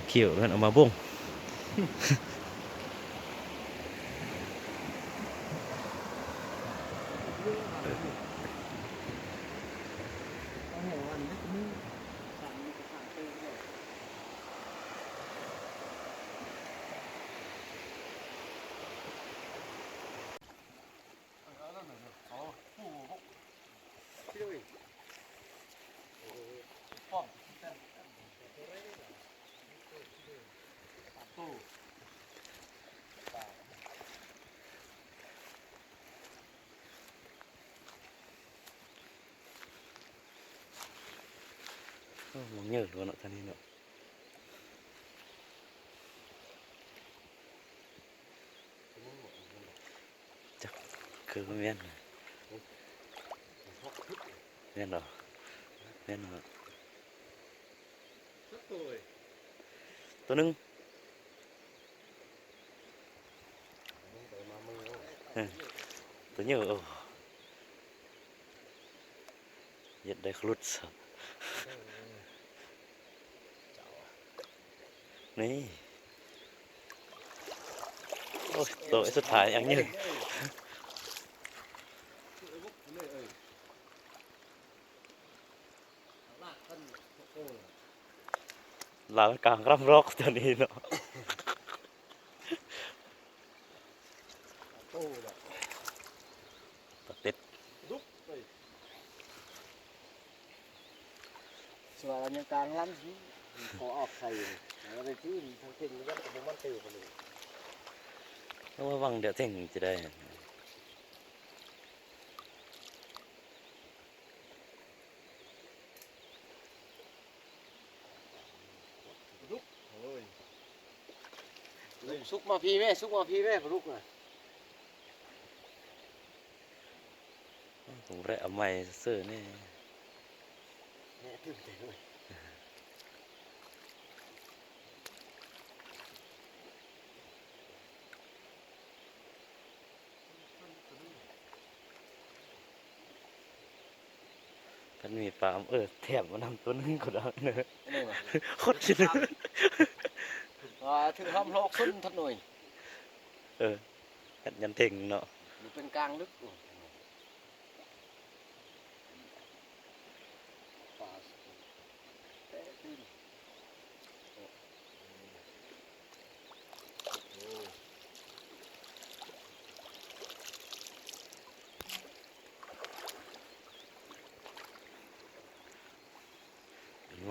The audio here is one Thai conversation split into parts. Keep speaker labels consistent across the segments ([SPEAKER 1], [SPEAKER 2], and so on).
[SPEAKER 1] เขียวกันเอามาบุ้งมองเยอะเลยเนาะท่านนี้เนาะจักคือเมียนเมียนเหรอเมียนเหรอตัวนึงตัวเยอะยัดได้ครุฑสับนี่โอ้ยตัวสุดท้ายยังเยอะลาวกลางร่ำรอกตัวนี้เนาะตัดเด็ด
[SPEAKER 2] ส่วนยังกลางล้ำที่ขอออกใส่แล้วไปที่ทางเก่งยันกับมันเตะไปเลย
[SPEAKER 1] เพราะว่าวังเดี๋ยวเท่งจะได้
[SPEAKER 2] ซุกมาพี่แม่ซุกมาพี่แม่พลุกน่ะ
[SPEAKER 1] ผมได้เอาไม้เสื้อนี่
[SPEAKER 2] แม่ตื่นเต้นเลย
[SPEAKER 1] ท่านมีปลาแถมมานำตัวนึงก็ได้เนอะโคตรชิน
[SPEAKER 2] ถึงห้องโลกขึ้นทันหน่อย
[SPEAKER 1] ยันเท่งเนาะ
[SPEAKER 2] อยู่เป็นกลางลึก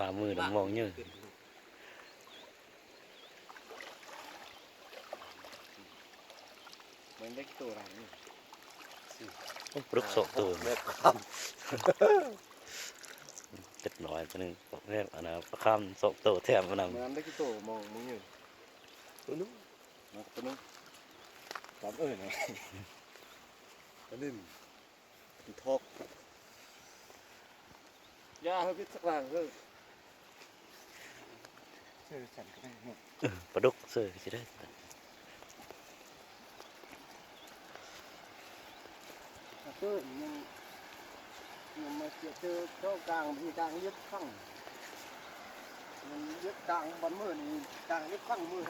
[SPEAKER 1] มามือดมองเยอะ
[SPEAKER 2] มันได้ตัวอะไรนี่
[SPEAKER 1] ต้องปลุกโศกตัวเจ็ดน้อยตัวนึงเรียกอันนะประคำโศกตัวแถมมานำ
[SPEAKER 2] มันได้ตัวมองมึงอยู่ตัวนู้นตัวนู้นสามนะอันนี้ทอกยาเขาพิษสักหลังเฮ้ยสั่นก็ได้หมด
[SPEAKER 1] ปลาดุกเสื้อจะได้
[SPEAKER 2] ยังมาเจอเข้ากลางมีกลางยึดข้างมันยึดกลางบนมือนี่กลางยึดข้างมือ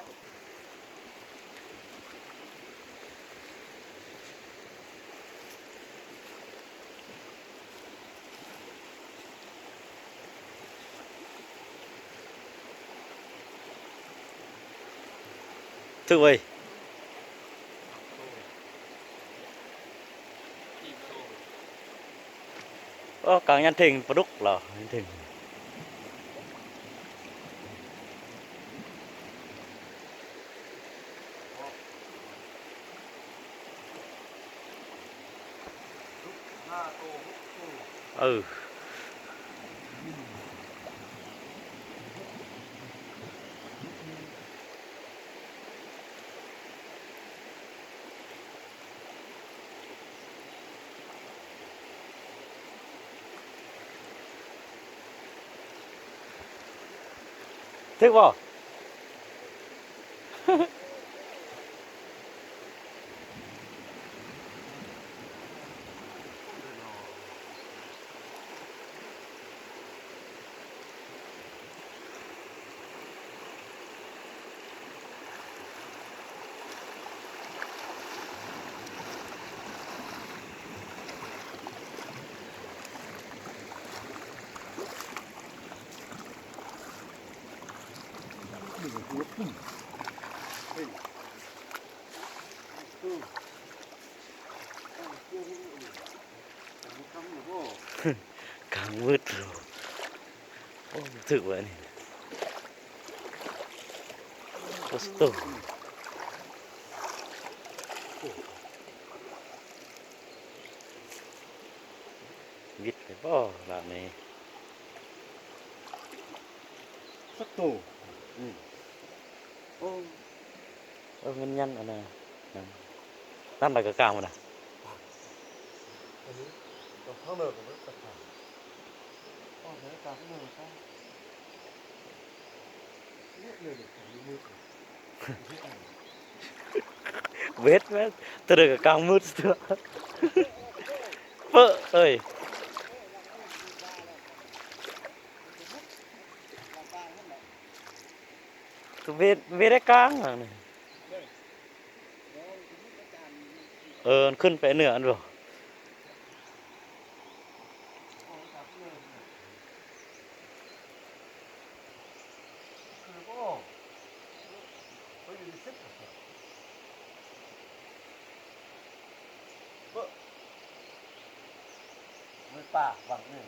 [SPEAKER 1] ถือไว้กลางยันเท่งปลาดุกเหรอยันเท่งถือบ่
[SPEAKER 2] หนึ่งหัวปุ่มเฮ้ยตู้เกี่ยวนี่มันทำหรือเปล่าก
[SPEAKER 1] ลางมืดเลยโอ้ถึกวะนี่โคสโตวิทย์ไปบ่ละนี่
[SPEAKER 2] สักตัวโอ้
[SPEAKER 1] มันยันอันน่ะนั่นอะไรก็กลางมันน่ะ
[SPEAKER 2] อันนี้เราเข้าเนิร์กับรถกระถางอ๋อเดี๋ยวกลางเนิร์ใช่เนี่ยเนิร์ดของมือ
[SPEAKER 1] เวทแม่ตะเดือกกลางมืดเสือเป้อเอ้ยตัวเวทได้กลางอ่ะนี่มันขึ้นไปเหนืออันบ่
[SPEAKER 2] มือป่าฝั่งนี่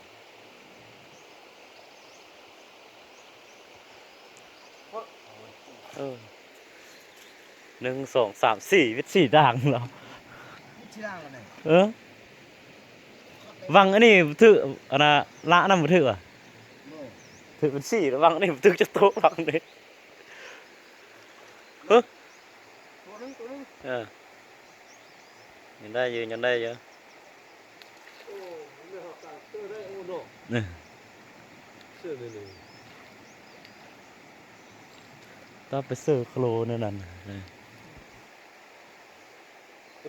[SPEAKER 1] 1 2 3 4วิทย์4ด่างเหรอ
[SPEAKER 2] ที่ล่างกันไหน
[SPEAKER 1] วังอันนี้ถืออันน่ะละนำบ่ถืออ่ะ
[SPEAKER 2] โน่
[SPEAKER 1] ถือเป็น4แล้ววังอันนี้บ่ถือจะโตวังนี่
[SPEAKER 2] ตัวนึง
[SPEAKER 1] ยังได้อยู่ยังได้อยู่
[SPEAKER 2] โอ้เนื้อตาเสื้อได้โอ้โน่
[SPEAKER 1] นี่
[SPEAKER 2] เสื้อเลย
[SPEAKER 1] ต้องไปซื้อโคลนั่นน่ะนี่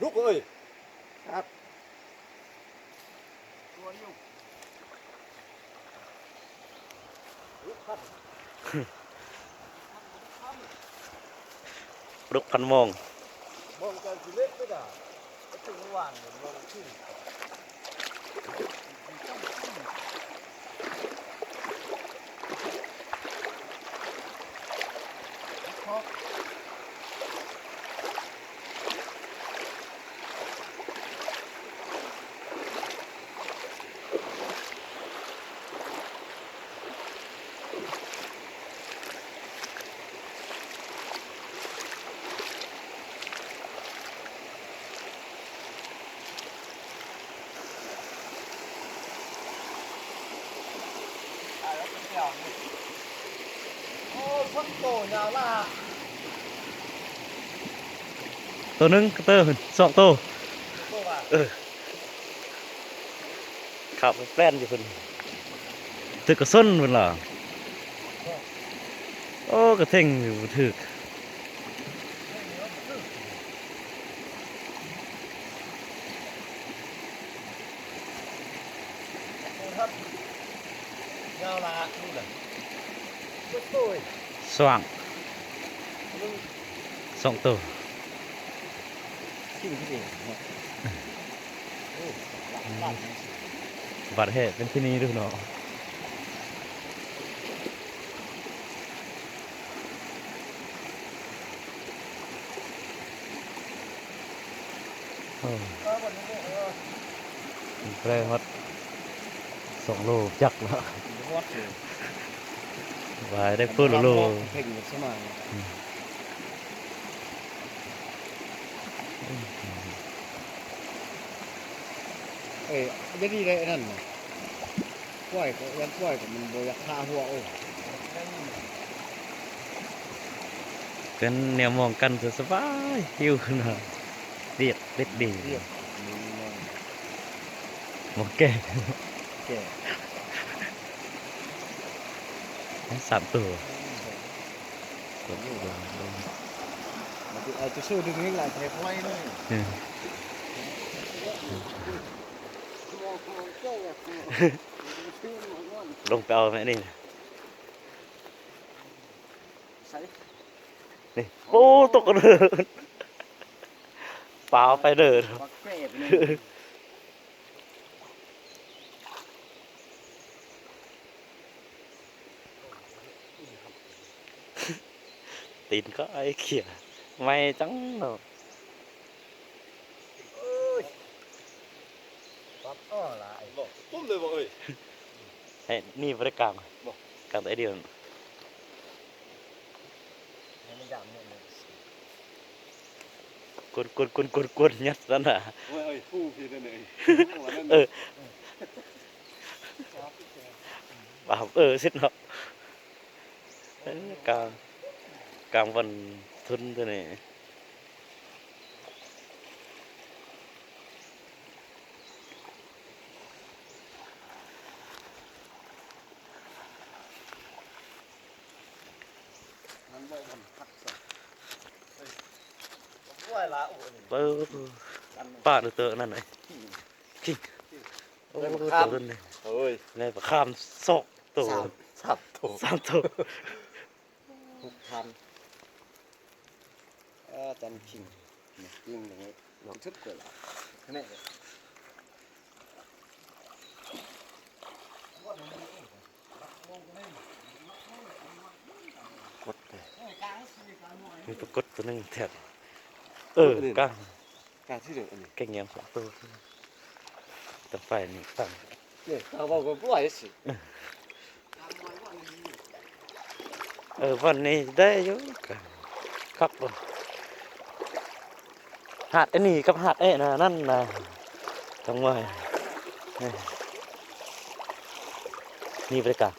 [SPEAKER 2] ลุกเอ้ยครับตัวยุ่งลุกพัด
[SPEAKER 1] รุกพันโมง
[SPEAKER 2] มองกันสิเล็กไม่ได้ถึงวานมองขึ้นโอ้พันโตยาวล่ะ
[SPEAKER 1] ตัวหนึงกระเตอร์สองตัว
[SPEAKER 2] โตว่ะ
[SPEAKER 1] ขับแป้นอยู่เพิ่นตึกกระส้นเพิ่นล่ะโอ้กระเท่งอยู่บ่ถึก
[SPEAKER 2] ครับยาวล่ะนี่แหละโตย
[SPEAKER 1] สว่างสองตัว
[SPEAKER 2] ที่มันที่นี่โอ้หลัง
[SPEAKER 1] บาดเหตุเป็นที่นี้ด้วยเนาะโอ้แปลฮอด2 โลจักแล้ววายได้พูดโล
[SPEAKER 2] เพ่งสมางเอ้ยจะดีเลยนั่นน่ะปล่อยก็ยังปล่อยก็มันบ่อยากฆ่าหัวโอ้
[SPEAKER 1] กันแนวมองกันสบายหิวขึ้นมาเรียบเด็ดดี
[SPEAKER 2] เรียบ
[SPEAKER 1] หมอแก่
[SPEAKER 2] แก่
[SPEAKER 1] 3 ตัว
[SPEAKER 2] เอาจะสู้ดึงให้หลายแผลไว้เลย
[SPEAKER 1] ลงไปเอาไหมนี่นี่โอ้ตกกระเดินเปล่าไปเดิน
[SPEAKER 2] บักแก่ไปเลย
[SPEAKER 1] ตีนก็ไอ้เขี่ยไม่จังเนาะ
[SPEAKER 2] เอ้ยปั๊บอ้อละไอ้บอกปุ้มเลยบอกเอ้ย
[SPEAKER 1] ไอ้นี่บริกลาง
[SPEAKER 2] บอก
[SPEAKER 1] กลางตัวไอเดียว
[SPEAKER 2] ให้มันยามเนี่ยเลย
[SPEAKER 1] กวนยัดนั่นน่ะ
[SPEAKER 2] โอ้ยเอ้ยฟู่พี่นั่นเอง
[SPEAKER 1] เออป่าสิเนาะกลางกลางวันทุนตัวนี้
[SPEAKER 2] มันบอกมันพักสักเฮ้ยว่าละโอ้ย
[SPEAKER 1] ป้าเตอนั่นเลยกิ้งโอ้ตัวนี้
[SPEAKER 2] เฮ้ย
[SPEAKER 1] ในประข้ามซอกตัว
[SPEAKER 2] สามตัว
[SPEAKER 1] 3 ตัว
[SPEAKER 2] 6,000จันคิงยิงอย่างนี้ลองชุดกว่าละแน่เลยกดเลย
[SPEAKER 1] มีปรากฏตัวหนึงแถบกลาง
[SPEAKER 2] การที่เดือดอันนี้
[SPEAKER 1] แกงเงียง2 ตัวแต่ไฟนี่ตั้ง
[SPEAKER 2] เนี่ยเราบอกว่าปล่อยสิ
[SPEAKER 1] วันนี้ได้อยู่ครับผมหาดไอ้นี่กับหาดไอ้น่ะนั่นน่ะทำไมนี่บรรยากาศ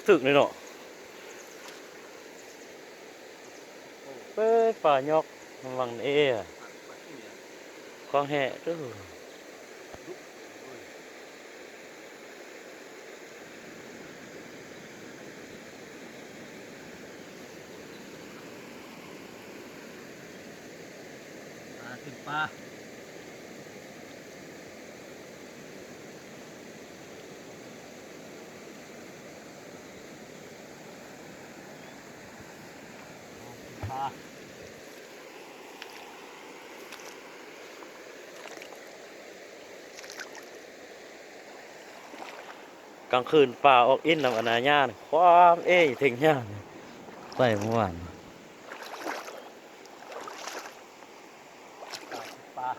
[SPEAKER 1] ถึกเลยเนาะเป้ยป่ายอกวังเอ้กองแห่เด้อ
[SPEAKER 2] ถึงปลา
[SPEAKER 1] กลางคืนป่าออกอินนำอนาญาณความถึงญาณไปเมื่อวาน
[SPEAKER 2] ปลา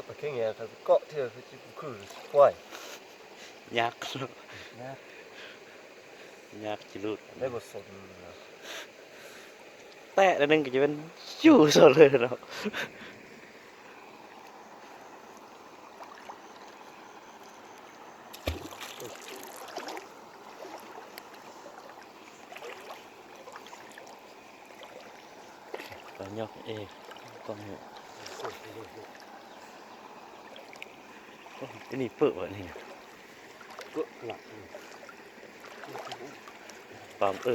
[SPEAKER 2] ปลาเค็งเนี่ยถ้าเกาะเถื่อคือปล่อย
[SPEAKER 1] ยักษ์
[SPEAKER 2] นะ
[SPEAKER 1] ยักษ์จิรุด
[SPEAKER 2] ได้บทสน
[SPEAKER 1] แต่อันนึงก็จะเป็นอยู่สดเลยเนาะป่ายอกกองเนี่ยอันนี้เปิดวะนี่
[SPEAKER 2] ก็หลับ
[SPEAKER 1] ปามไว้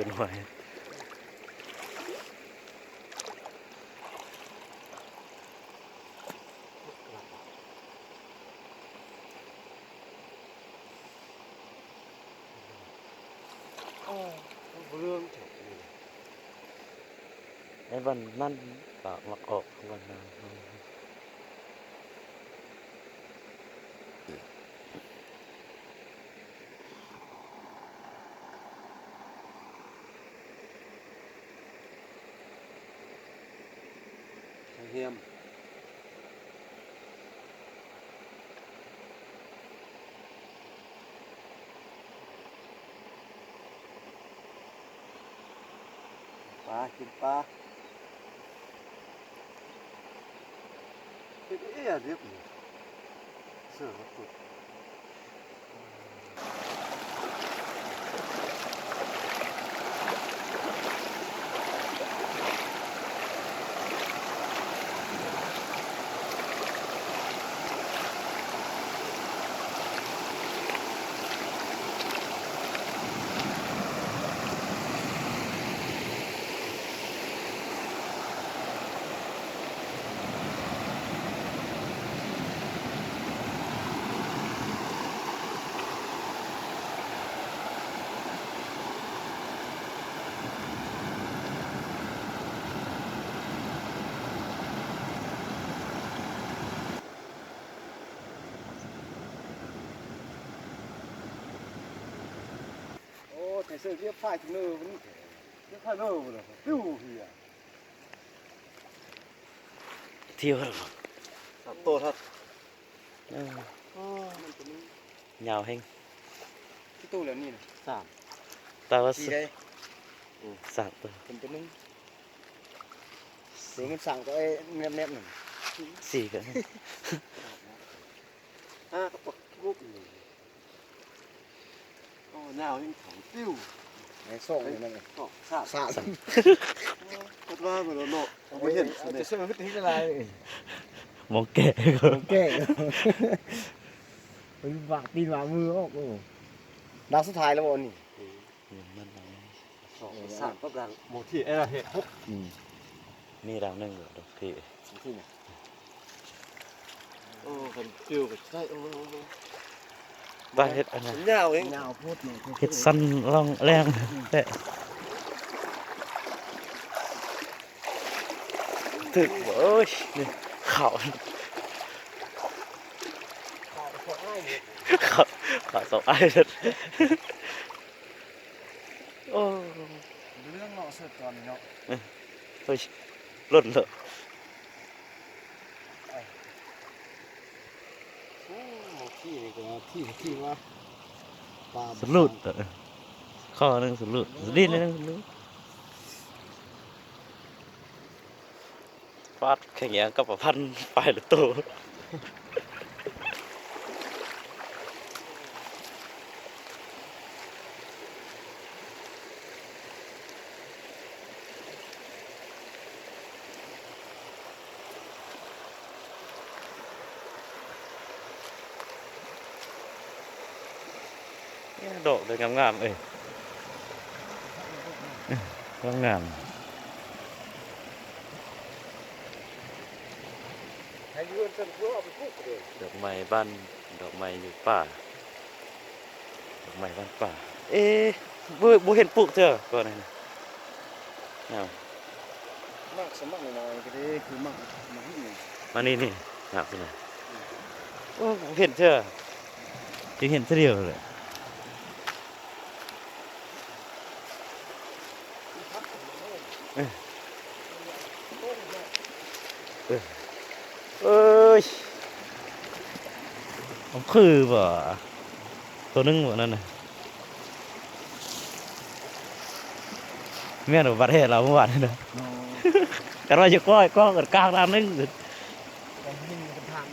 [SPEAKER 2] เรื่องเถอะ
[SPEAKER 1] ในวันนั้นปากมักออกวันนั้น
[SPEAKER 2] เฮียมปลากินปลาเป็นเอ๊ะเรียบเสือมาตุดโอ้แต่เสือเรียบไฟถึงเนื้อมันเรียบไฟเนื้อมันเลยปิ้วเฮีย
[SPEAKER 1] เที่ยวแล้ว
[SPEAKER 2] ตัดโตทัด มันจะมี
[SPEAKER 1] ยาวแห้ง
[SPEAKER 2] ที่ตู้แล้วนี่นะสาม
[SPEAKER 1] แต่ว่า
[SPEAKER 2] สี่ได้
[SPEAKER 1] สั่งตัว
[SPEAKER 2] เป็นตัวนึงหรือมันสั่งตัวไอ้แนบๆหนึ่ง
[SPEAKER 1] สี่กัน
[SPEAKER 2] กระปุกลูกหนึ่งโอ้หนาวยิ่งของติ้วไอ้ส่งนี่นั่นไงก็สาดก็ว่าเหมือนโลกไม่เห็นจะเชื่อมันพิธีอะไร
[SPEAKER 1] มองแก่ก็
[SPEAKER 2] แก่ไปวางตีนวางมือออกโอ้ดาวสุดท้ายแล้ววันนี้
[SPEAKER 1] มันเอา
[SPEAKER 2] สามก็ดังโมที่ไอ้ละเหตุฮก
[SPEAKER 1] มีดาวหนึ่งอยู่ดอกที่
[SPEAKER 2] ที่เนี่ยโอ้คนติ้วก็ใช่โอ้
[SPEAKER 1] บ้านเฮ็ดอันนั้น
[SPEAKER 2] ยาวเองยาวพูดเนี่ย
[SPEAKER 1] เฮ็ดสั้นร่องแรงแต่ถึกเอ้ยนี่เขา ขาสองไอ้เลยโอ้
[SPEAKER 2] เรื่องเนาะเสร็จตอนนี้เนาะ
[SPEAKER 1] เฮ้ยหล่นเลย
[SPEAKER 2] โอ้ที่นี่ก็ที่ว่าปลา
[SPEAKER 1] สลุดข้อหนึงสลุดดิ้นหนึงสลุดฟาดแข่งอย่างกับประพันธ์ปลายหรือตัวดอกเลยงามๆงาม
[SPEAKER 2] ให้ยืนเป็นเพื่อเอาไปพูดเลย
[SPEAKER 1] ดอกไม้บ้านดอกไม้อยู่ป่าดอกไม้บ้านป่าเอ๊ะบ่เห็นปลูกเถอะก่อนนะเอา
[SPEAKER 2] มากสมัครหน่อยก็ได้คือมากมาที่นี่
[SPEAKER 1] มานี่หนักไปหน่อยโอ้บ่เห็นเถอะจะเห็นเท่าเดียวเลยเอ้ยมันคือบ่ตัวนึงบ่นั่นน่ะแม่นบ่ประเทศเราเมื่อวานนี่นะกันว่าจะก้อยก็กันกลางน้ำนึง
[SPEAKER 2] แต่ที่นี่เป็นทาง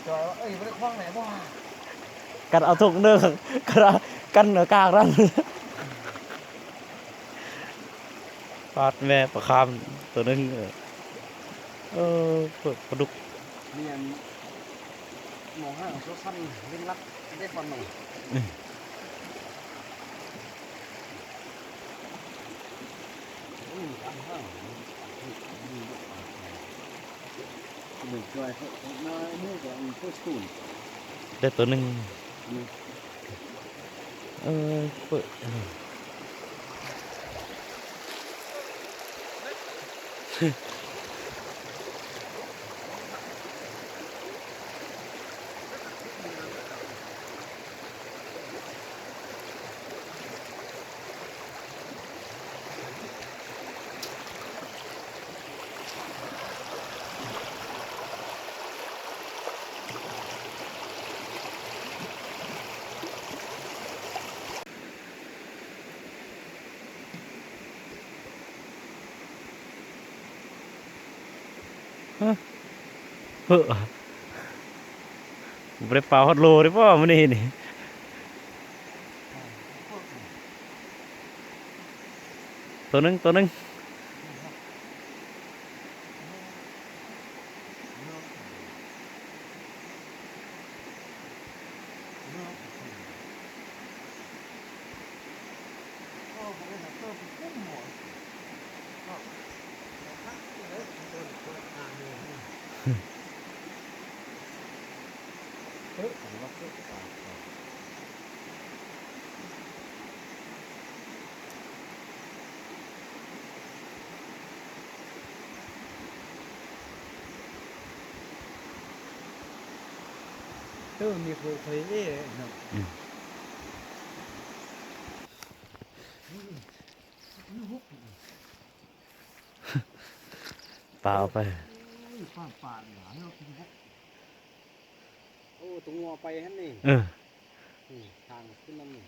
[SPEAKER 2] จอยว่าเอ้ยไม่ได้คล้องไหนบ้าง
[SPEAKER 1] กันเอาถุงเนื้อกันเหนือกลางนั่นปาดแม่ประคามตัวนึงปลาดุก
[SPEAKER 2] เรียนมองห้างโซสั้นเล่นรักได้ฟันหน่อยหนึ่งจอยมาเมื่อก่อนเพื่อสูน
[SPEAKER 1] ได้ตัวนึงเปิด เฮ้อบ่ได้ปลาฮอตโลได้ป่ะมื้อนี้นี่ตัวหนึง
[SPEAKER 2] มีโคเคยเอ๊ะเนาะ
[SPEAKER 1] ปลาเอาไป
[SPEAKER 2] ป้าป่าหนาเนาะโอ้ตัวงัวไปฮั่นนี่
[SPEAKER 1] เออ
[SPEAKER 2] ทางขึ้นน้ำนี่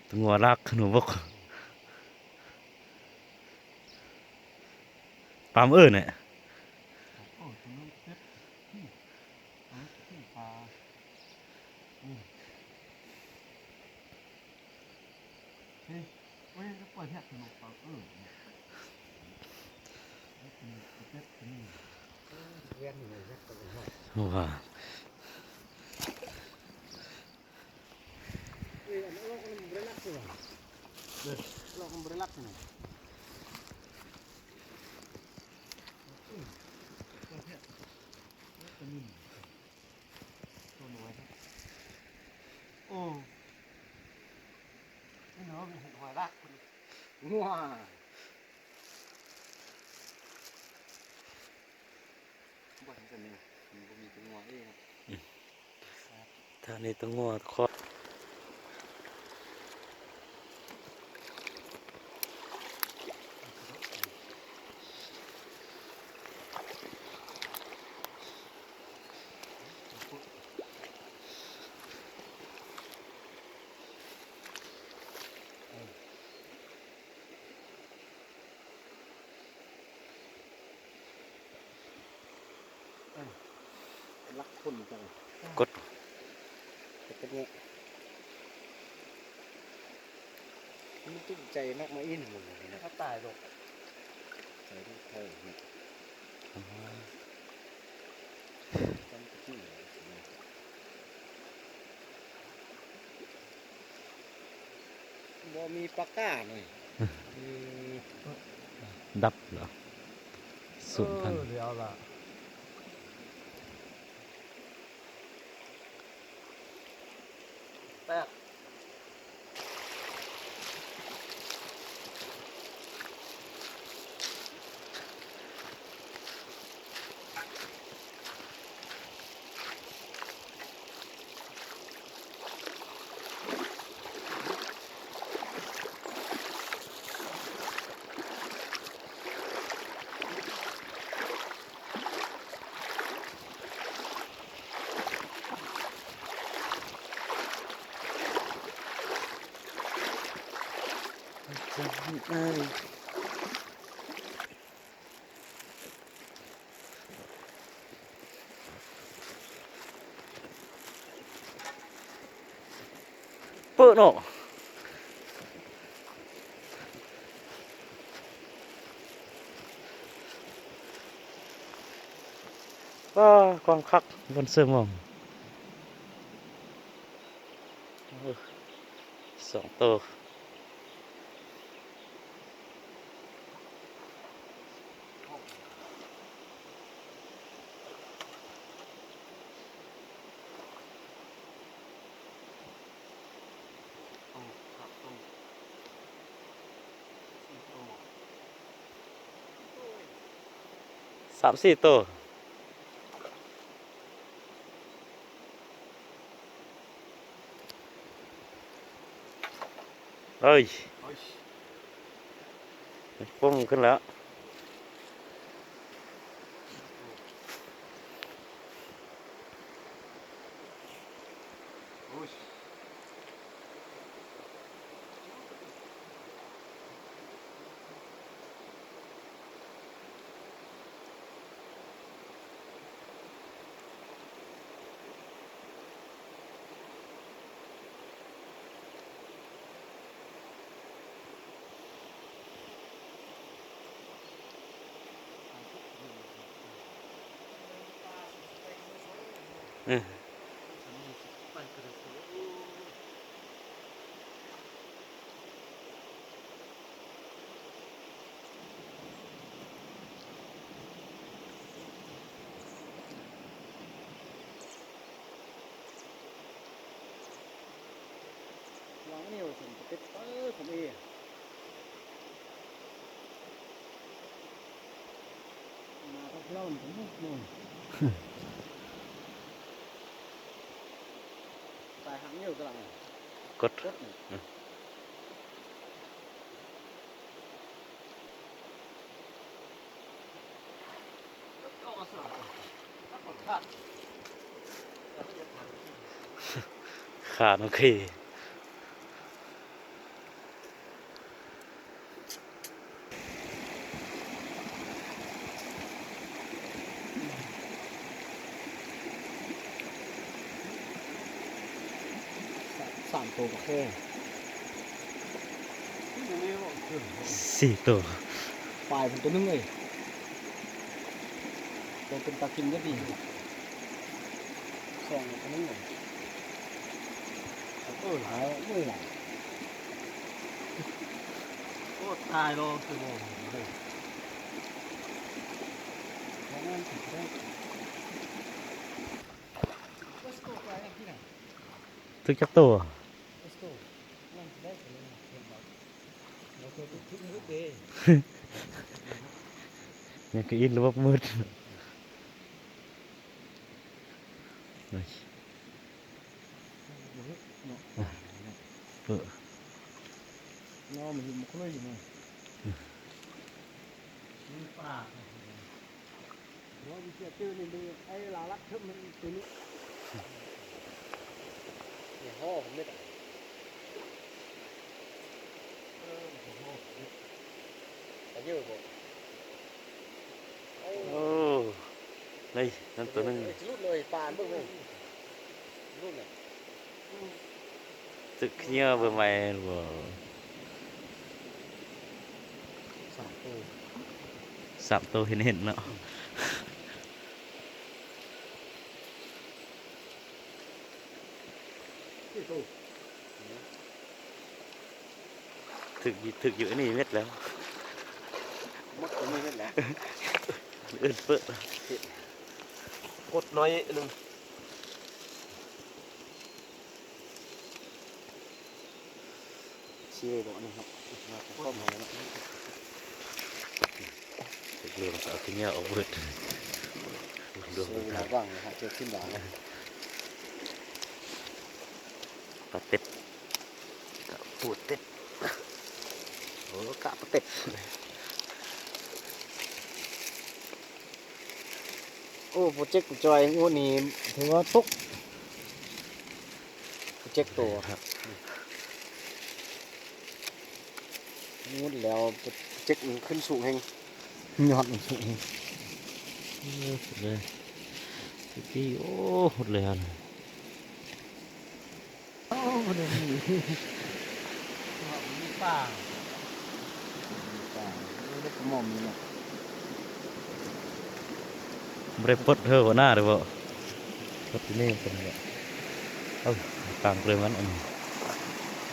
[SPEAKER 1] ตัวงัวลากขนมบกปลาเอิ้นเนี่ย
[SPEAKER 2] โอ้ตัวนั้นเจ็บปลาเฮ้ยเว้ยจะปล่อยแทบสนุกปลาเจ็บนี่เวียนอยู่เลยนะตัวนี้
[SPEAKER 1] ว่า
[SPEAKER 2] อันนี้เราบริลักษณ์เลยเราบริลักษณ์เลยตัวน้อยครับโอ้นี่เนาะมีหัวรักคนงัวบ้านกันเนี่ยมันก็มีตัวงัวเอง
[SPEAKER 1] ท่านี้ตัวงัวคอ
[SPEAKER 2] รักคนจัง
[SPEAKER 1] กด
[SPEAKER 2] เป็นไงมันตุ้มใจนักมาอินหมดเลยนะถ้าตายหรอกใจที่เธอเนี่ยจำที่บ่มีปากกาหน่อยมี
[SPEAKER 1] ดับเหรอสูงพัน
[SPEAKER 2] เดี๋ยวล่ะแป๊ก
[SPEAKER 1] เปิดเนาะว้าความคักบนเสื้อหมองสองตัว 3-4 ตัวเอ้ยปุ้งขึ้นแล้วอืม
[SPEAKER 3] วางนี่ผมจะเป็นผมเองมาพักเล่าผมนู่นตายหักนิ้วกำลัง
[SPEAKER 1] กด
[SPEAKER 3] กดนี่
[SPEAKER 1] ขาดโอเค
[SPEAKER 3] 3 ตัวโอเค
[SPEAKER 1] 4 ตัว
[SPEAKER 3] ปลายผมตัวนึงเลยตัวเป็นตากินก็ดี2ตัวนึงเลยหายไม่ไหลโอ้ตายแล้วคือบ่เลยแล้วนั่นถึงได้ Let's go ไปที่ไหน
[SPEAKER 1] ถึกจักตัว
[SPEAKER 3] Let's go นั่นได้ถึงเห็นบ่เราเคยไปทุกมื้อเด้
[SPEAKER 1] ยังก็อินหรือว่ามืดเฮ้ยเออ
[SPEAKER 3] เนาะมันอยู่มันก็เลยอยู่นี่มันป่าเนาะมันเสียชื่อนี่ดูไอ้ลาลักทึบมันตัวนี้เนี่ยห่อผมไม่ได้แต่เยอะบ่
[SPEAKER 1] โอ้นี่นั่นตัวนึง
[SPEAKER 3] รุดเลยปานเบิ่งเลยรุดเลย
[SPEAKER 1] ตึกเงี้ยเบอร์ใหม่บ่
[SPEAKER 3] 3 ตัว
[SPEAKER 1] 3 ตัวเห็นเนาะ
[SPEAKER 3] 4 ตัว
[SPEAKER 1] ถึกอยู่อันนี้เม็ดแล้ว
[SPEAKER 3] มักตัวนี้แหละ
[SPEAKER 1] อื่นเปิ้ล
[SPEAKER 3] กดน้อยนึงเชี่ยบ่นี่ครับมาต้มให้แล้ว
[SPEAKER 1] ถึกเรื่องเอาขึ้นเงี้ยเอาเบิดดวง
[SPEAKER 3] เชี่ย
[SPEAKER 1] ทาง
[SPEAKER 3] ว่างนะฮะเจอขึ้นหลัง
[SPEAKER 1] ปลาเป็ดกับปูดเป็ด
[SPEAKER 3] โอ้กะปะเป็ดโอ้โปรเจกต์จอยงวดนี้ถือว่าตุกโปรเจกต์ตัว
[SPEAKER 1] ครับ
[SPEAKER 3] งวดแล้วโปรเจกต์มันขึ้นสูงแฮงยอดมันสูงแฮง
[SPEAKER 1] สุดเลยสุดที่โอ้หดเลยอ่ะ
[SPEAKER 3] โอ้เดี๋ยวนี้มีป่าป่าเล็กกระหม่อมนี่เนาะ
[SPEAKER 1] ไม่ได้ปลดเธอหัวหน้าเลยบ่ปลดที่นี่เป็นไงเอ้าต่างเลยมันอันนี้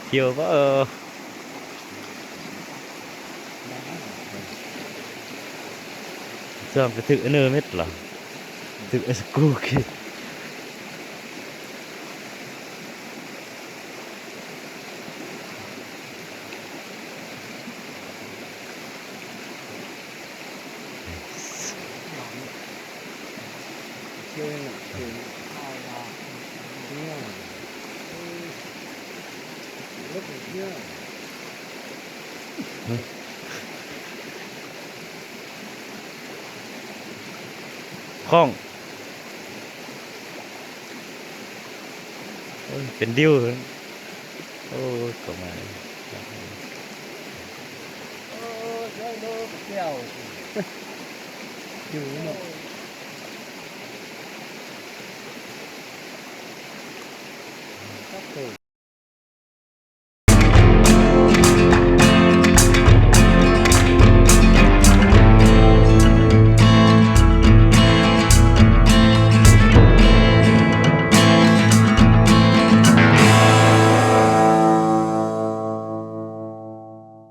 [SPEAKER 1] เที่ยวก็เสื่อมจะถึกอันเนอร์เม็ดเหรอถึกไอ้สกูคิด
[SPEAKER 3] chơi là tiền hai là nhá lúc nhá
[SPEAKER 1] คล้องโอ้ยเป็นดิ้วโอ้ยก็มา
[SPEAKER 3] chơi nó kèo chịu nó các